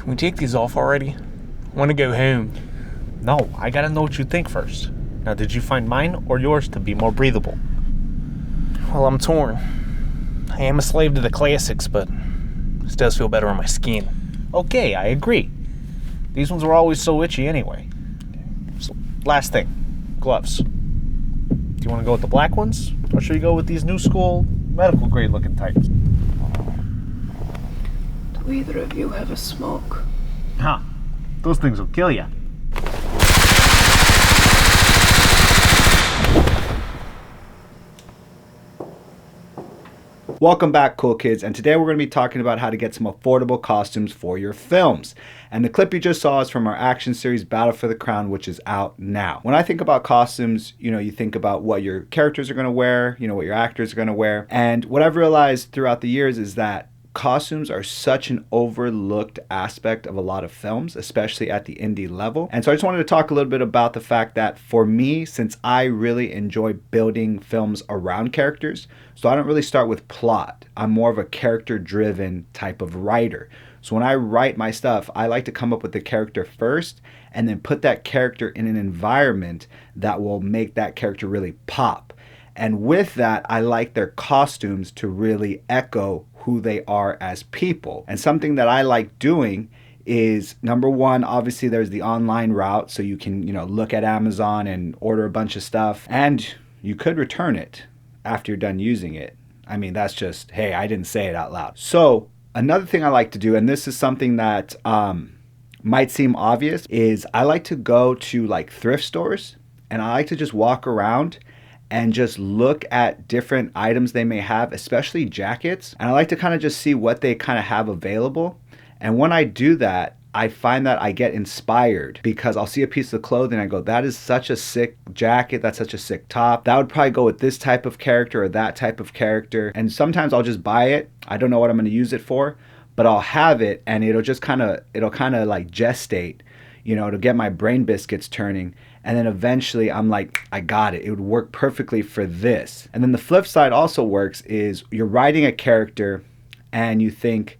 Can we take these off already? I want to go home. No, I gotta know what you think first. Now, did you find mine or yours to be more breathable? Well, I'm torn. I am a slave to the classics, but this does feel better on my skin. Okay, I agree. These ones were always so itchy anyway. So, last thing, gloves. Do you want to go with the black ones, or should we go with these new school medical grade looking types? Do either of you have a smoke? Huh. Those things will kill you. Welcome back, cool kids, and today we're going to be talking about how to get some affordable costumes for your films. And the clip you just saw is from our action series Battle for the Crown, which is out now. When I think about costumes, you think about what your characters are going to wear, what your actors are going to wear. And what I've realized throughout the years is that costumes are such an overlooked aspect of a lot of films, especially at the indie level. And so I just wanted to talk a little bit about the fact that for me, since I really enjoy building films around characters, so I don't really start with plot. I'm more of a character-driven type of writer. So when I write my stuff, I like to come up with the character first and then put that character in an environment that will make that character really pop. And with that, I like their costumes to really echo who they are as people. And something that I like doing is, number one, obviously there's the online route, so you can, look at Amazon and order a bunch of stuff, and you could return it after you're done using it. I mean, that's just, hey, I didn't say it out loud. So another thing I like to do, and this is something that might seem obvious, is I like to go to like thrift stores, and I like to just walk around and just look at different items they may have, especially jackets. And I like to kind of just see what they kind of have available. And when I do that, I find that I get inspired because I'll see a piece of clothing and I go, that is such a sick jacket, that's such a sick top. That would probably go with this type of character or that type of character. And sometimes I'll just buy it. I don't know what I'm going to use it for, but I'll have it and it'll kind of like gestate, to get my brain biscuits turning. And then eventually I'm like, I got it. It would work perfectly for this. And then the flip side also works is you're writing a character and you think,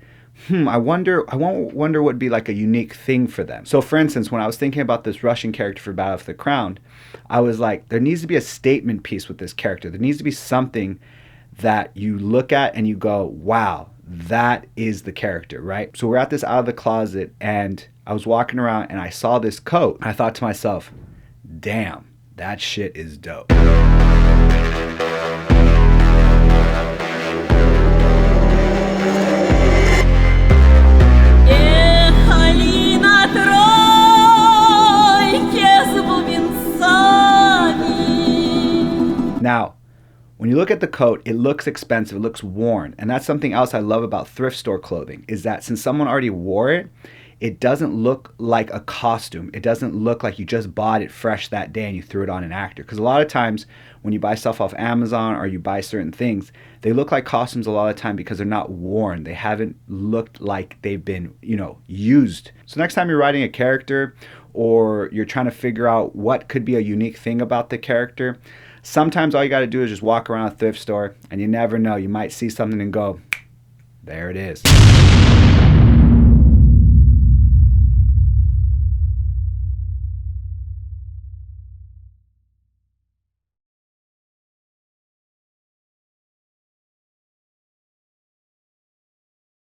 I wonder what would be like a unique thing for them. So for instance, when I was thinking about this Russian character for Battle for the Crown, I was like, there needs to be a statement piece with this character. There needs to be something that you look at and you go, wow, that is the character, right? So we're at this out of the closet and I was walking around and I saw this coat. I thought to myself, damn, that shit is dope. Now, when you look at the coat, it looks expensive, it looks worn. And that's something else I love about thrift store clothing, is that since someone already wore it, it doesn't look like a costume. It doesn't look like you just bought it fresh that day and you threw it on an actor. Because a lot of times when you buy stuff off Amazon or you buy certain things, they look like costumes a lot of the time because they're not worn. They haven't looked like they've been, used. So next time you're writing a character or you're trying to figure out what could be a unique thing about the character, sometimes all you got to do is just walk around a thrift store and you never know. You might see something and go, there it is.